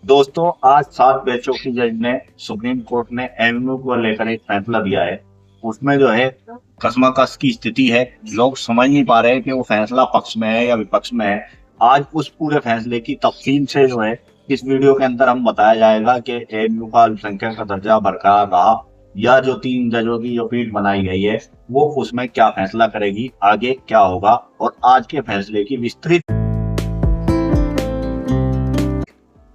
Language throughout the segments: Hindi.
दोस्तों, आज 7 बैचों की जज ने सुप्रीम कोर्ट ने एमयू को लेकर एक फैसला दिया है। उसमें जो है कशमकश की स्थिति है। लोग समझ नहीं पा रहे हैं कि वो फैसला पक्ष में है या विपक्ष में है। आज उस पूरे फैसले की तफसील से जो है इस वीडियो के अंदर हम बताया जाएगा कि एमयू का अल्पसंख्यक का दर्जा बरकरार रहा या जो 3 जजों की जो पीठ बनाई गई है वो उसमें क्या फैसला करेगी, आगे क्या होगा और आज के फैसले की विस्तृत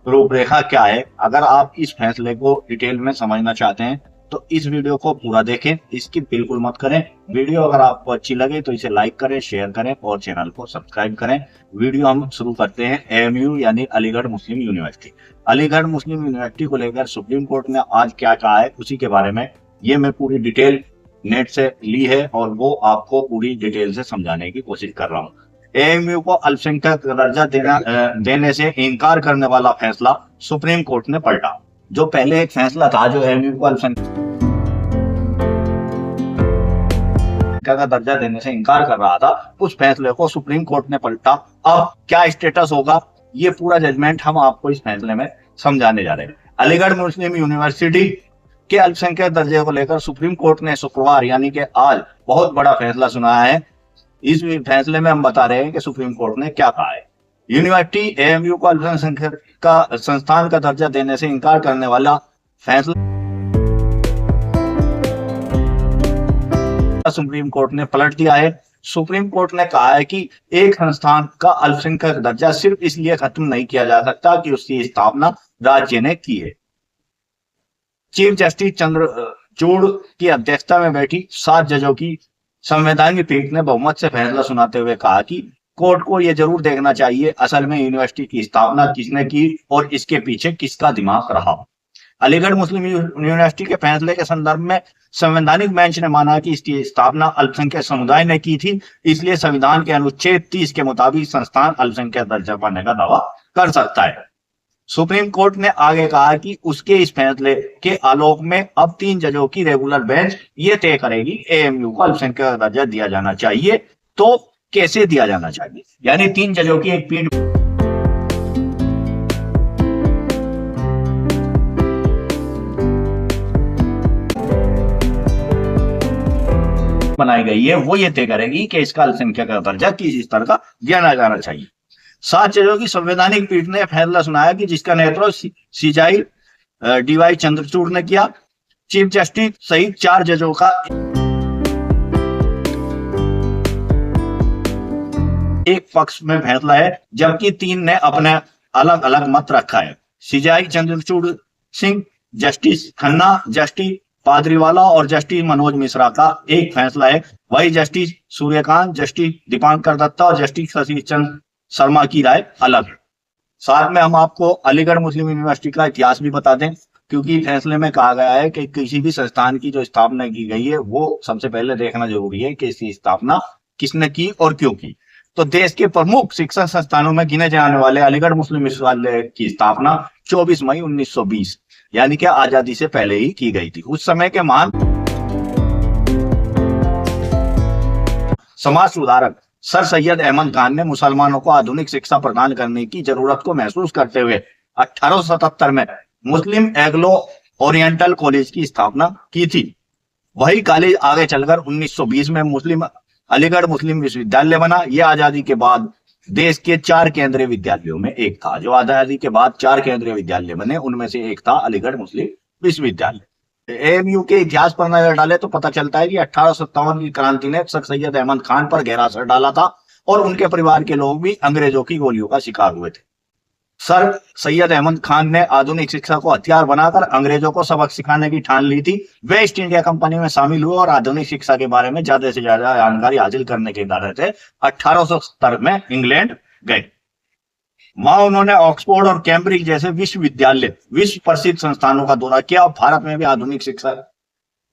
रूपरेखा क्या है। अगर आप इस फैसले को डिटेल में समझना चाहते हैं तो इस वीडियो को पूरा देखें, इसकी बिल्कुल मत करें। वीडियो अगर आपको अच्छी लगे तो इसे लाइक करें, शेयर करें और चैनल को सब्सक्राइब करें। वीडियो हम शुरू करते हैं। एएमयू यानी अलीगढ़ मुस्लिम यूनिवर्सिटी। अलीगढ़ मुस्लिम यूनिवर्सिटी को लेकर सुप्रीम कोर्ट ने आज क्या कहा है उसी के बारे में ये मैं पूरी डिटेल नेट से ली है और वो आपको पूरी डिटेल से समझाने की कोशिश कर रहा हूँ। एएमयू को अल्पसंख्यक दर्जा देने से इनकार करने वाला फैसला सुप्रीम कोर्ट ने पलटा। जो पहले एक फैसला था जो एएमयू को अल्पसंख्यक का दर्जा देने से इनकार कर रहा था, उस फैसले को सुप्रीम कोर्ट ने पलटा। अब क्या स्टेटस होगा ये पूरा जजमेंट हम आपको इस फैसले में समझाने जा रहे हैं। अलीगढ़ मुस्लिम यूनिवर्सिटी के अल्पसंख्यक दर्जे को लेकर सुप्रीम कोर्ट ने शुक्रवार यानी कि आज बहुत बड़ा फैसला सुनाया है। इस फैसले में हम बता रहे हैं कि सुप्रीम कोर्ट ने क्या कहा है। यूनिवर्सिटी एएमयू को अल्पसंख्यक का संस्थान का दर्जा देने से इनकार करने वाला फैसला सुप्रीम कोर्ट ने पलट दिया है। सुप्रीम कोर्ट ने कहा है कि एक संस्थान का अल्पसंख्यक दर्जा सिर्फ इसलिए खत्म नहीं किया जा सकता कि उसकी स्थापना राज्य ने की है। चीफ जस्टिस चंद्रचूड़ की अध्यक्षता में बैठी 7 जजों की संवैधानिक पीठ ने बहुमत से फैसला सुनाते हुए कहा कि कोर्ट को यह जरूर देखना चाहिए असल में यूनिवर्सिटी की स्थापना किसने की और इसके पीछे किसका दिमाग रहा। अलीगढ़ मुस्लिम यूनिवर्सिटी के फैसले के संदर्भ में संवैधानिक बेंच ने माना कि इसकी स्थापना अल्पसंख्यक समुदाय ने की थी, इसलिए संविधान के अनुच्छेद 30 के मुताबिक संस्थान अल्पसंख्यक दर्जा पाने का दावा कर सकता है। सुप्रीम कोर्ट ने आगे कहा कि उसके इस फैसले के आलोक में अब 3 जजों की रेगुलर बेंच ये तय करेगी एएमयू को अल्पसंख्यक दर्जा दिया जाना चाहिए तो कैसे दिया जाना चाहिए। यानी 3 जजों की एक पीठ बनाई गई है, वो ये तय करेगी कि इसका अल्पसंख्यक का दर्जा किस स्तर का दिया जाना चाहिए। 7 जजों की संवैधानिक पीठ ने फैसला सुनाया कि जिसका नेतृत्व सीजाई डीवाई चंद्रचूड़ ने किया। चीफ जस्टिस सहित 4 जजों का एक पक्ष में फैसला है जबकि 3 ने अपने अलग अलग मत रखा है। सीजाई चंद्रचूड़ सिंह, जस्टिस खन्ना, जस्टिस पादरीवाला और जस्टिस मनोज मिश्रा का एक फैसला है। वही जस्टिस सूर्यकांत, जस्टिस दीपांकर दत्ता और जस्टिस शशि चंद्र शर्मा की राय अलग है। साथ में हम आपको अलीगढ़ मुस्लिम यूनिवर्सिटी का इतिहास भी बता दें, क्योंकि फैसले में कहा गया है कि किसी भी संस्थान की जो स्थापना की गई है वो सबसे पहले देखना जरूरी है कि इसकी स्थापना किसने की और क्यों की। तो देश के प्रमुख शिक्षण संस्थानों में गिने जाने वाले अलीगढ़ मुस्लिम विश्वविद्यालय की स्थापना 24 मई 1920 यानी कि आजादी से पहले ही की गई थी। उस समय के महान समाज सुधारक सर सैयद अहमद खान ने मुसलमानों को आधुनिक शिक्षा प्रदान करने की जरूरत को महसूस करते हुए 1877 में मुस्लिम एग्लो ओरिएंटल कॉलेज की स्थापना की थी। वही कॉलेज आगे चलकर 1920 में अलीगढ़ मुस्लिम विश्वविद्यालय बना। यह आजादी के बाद देश के 4 केंद्रीय विद्यालयों में एक था। जो आजादी के बाद 4 केंद्रीय विद्यालय बने उनमें से एक था अलीगढ़ मुस्लिम विश्वविद्यालय। एएमयू के इतिहास पर नजर डाले तो पता चलता है कि 1857 की क्रांति ने सर सैयद अहमद खान पर गहरा असर डाला था और उनके परिवार के लोग भी अंग्रेजों की गोलियों का शिकार हुए थे। सर सैयद अहमद खान ने आधुनिक शिक्षा को हथियार बनाकर अंग्रेजों को सबक सिखाने की ठान ली थी। वे ईस्ट इंडिया कंपनी में शामिल हुए और आधुनिक शिक्षा के बारे में ज्यादा से ज्यादा जानकारी हासिल करने के इरादे से 1870 में इंग्लैंड गए। वहां उन्होंने ऑक्सफोर्ड और कैम्ब्रिज जैसे विश्व प्रसिद्ध संस्थानों का दौरा किया और भारत में भी आधुनिक शिक्षा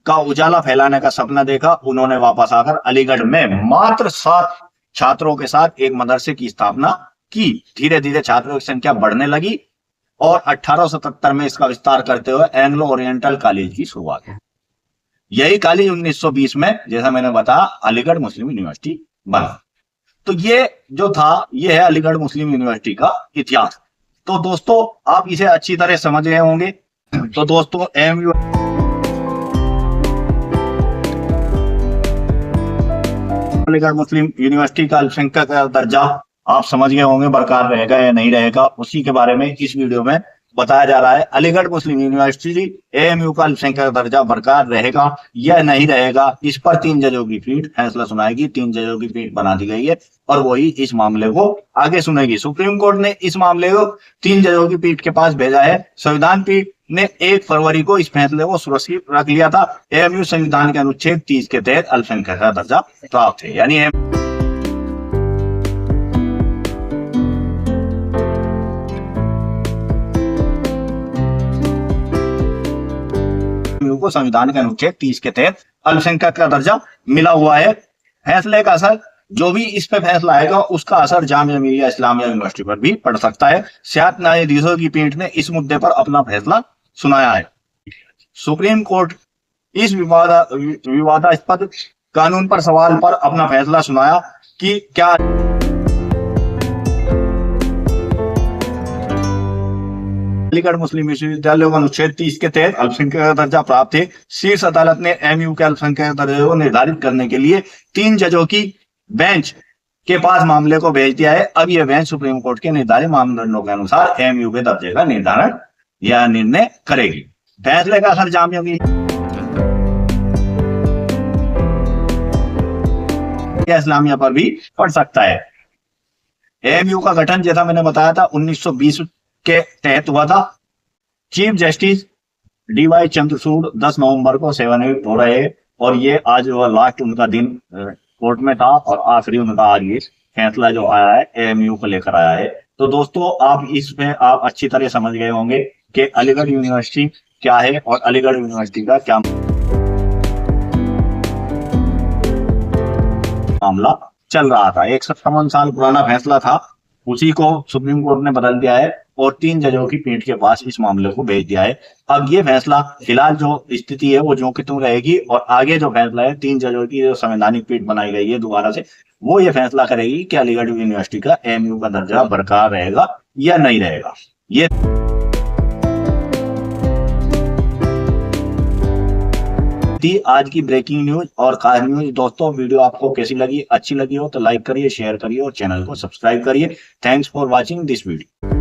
का उजाला फैलाने का सपना देखा। उन्होंने वापस आकर अलीगढ़ में मात्र 7 छात्रों के साथ एक मदरसे की स्थापना की। धीरे धीरे छात्रों की संख्या बढ़ने लगी और 1877 में इसका विस्तार करते हुए एंग्लो ओरिएंटल कॉलेज की शुरुआत हुई। यही कॉलेज 1920 में जैसा मैंने बताया अलीगढ़ मुस्लिम यूनिवर्सिटी बना। तो ये जो था ये है अलीगढ़ मुस्लिम यूनिवर्सिटी का इतिहास। तो दोस्तों आप इसे अच्छी तरह समझ गए होंगे। तो दोस्तों एएमयू अलीगढ़ मुस्लिम यूनिवर्सिटी का अल्पसंख्यक का दर्जा आप समझ गए होंगे बरकरार रहेगा या नहीं रहेगा, उसी के बारे में इस वीडियो में बताया जा रहा है। अलीगढ़ मुस्लिम यूनिवर्सिटी एएमयू का अल्पसंख्यक दर्जा बरकरार रहेगा या नहीं रहेगा, इस पर 3 जजों की पीठ फैसला सुनाएगी। 3 जजों की पीठ बना दी गई है और वही इस मामले को आगे सुनेगी। सुप्रीम कोर्ट ने इस मामले को 3 जजों की पीठ के पास भेजा है। संविधान पीठ ने 1 फरवरी को इस फैसले को सुरक्षित रख लिया था। एएमयू संविधान के अनुच्छेद 30 के तहत अल्पसंख्यक का दर्जा प्राप्त है, यानी को संविधान के अनुच्छेद 30 के तहत अल्पसंख्यक का दर्जा मिला हुआ है। फैसले का असर, जो भी इस पे फैसला आएगा उसका असर जामिया मिलिया इस्लामिया यूनिवर्सिटी पर भी पड़ सकता है। 7 न्यायाधीशों की पीठ ने इस मुद्दे पर अपना फैसला सुनाया है। सुप्रीम कोर्ट इस विवादास्पद कानून पर सवाल पर अपना फैसला सुनाया कि क्या अलीगढ़ मुस्लिम विश्वविद्यालय को अनुच्छेद 30 के तहत अल्पसंख्यक का दर्जा प्राप्त है। शीर्ष अदालत ने एएमयू के अल्पसंख्यक दर्जे को निर्धारित करने के लिए 3 जजों की बेंच के पास मामले को भेज दिया है। अब यह बेंच सुप्रीम कोर्ट के निर्धारित मानदंडों के अनुसार एएमयू के दर्जे का निर्धारण या निर्णय करेगी। फैसले का असर जामिया मिलिया इस्लामिया पर भी पड़ सकता है। एएमयू का गठन, जैसा मैंने बताया था, 1920 के तहत हुआ था। चीफ जस्टिस डीवाई चंद्रचूड़ 10 नवंबर को सेवानिवृत्त हो रहे हैं और ये आज लास्ट उनका दिन कोर्ट में था और आखिरी उनका आज ये फैसला जो आया है एएमयू को लेकर आया है। तो दोस्तों आप इसमें आप अच्छी तरह समझ गए होंगे कि अलीगढ़ यूनिवर्सिटी क्या है और अलीगढ़ यूनिवर्सिटी का क्या मामला चल रहा था। 157 साल पुराना फैसला था, उसी को सुप्रीम कोर्ट ने बदल दिया है और 3 जजों की पीठ के पास इस मामले को भेज दिया है। अब ये फैसला, फिलहाल जो स्थिति है वो जो कि तुम रहेगी और आगे जो फैसला है 3 जजों की जो संवैधानिक पीठ बनाई गई है दोबारा से, वो ये फैसला करेगी कि अलीगढ़ यूनिवर्सिटी का एएमयू का दर्जा बरकरार रहेगा या नहीं रहेगा। ये आज की ब्रेकिंग न्यूज और खास न्यूज। दोस्तों वीडियो आपको कैसी लगी, अच्छी लगी हो तो लाइक करिए, शेयर करिए और चैनल को सब्सक्राइब करिए। Thanks for watching this video.